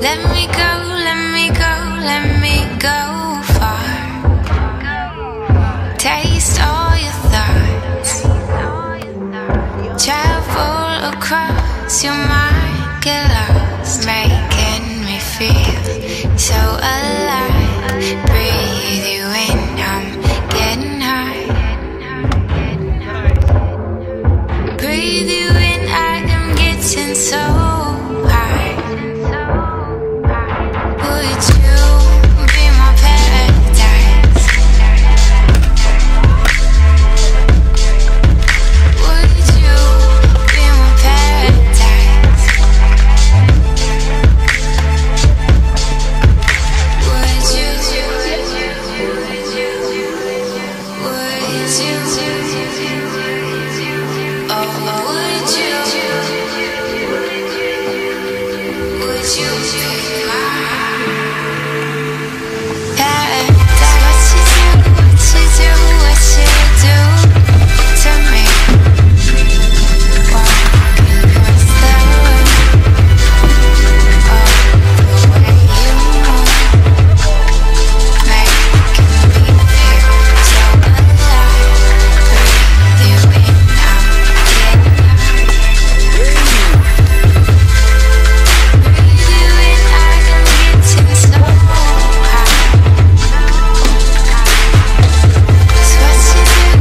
Let me go, let me go, let me go far. Taste all your thoughts. Travel across your mind, get lost, making me feel so alive. Breathe you in, I'm getting high. Breathe you in, I am getting so high. Would you be my paradise? Would you be my paradise? Would you? Oh, would you? Would you be my paradise? What you do to me? Walking across the room. Oh, the way you move, making me feel so alive. Breathe you in, I'm getting high. Breathe you in, I am getting so high. It's what you do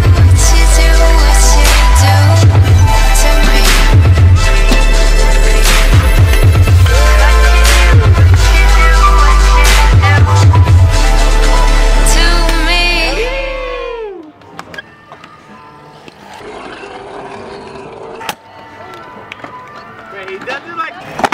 to me. He does it like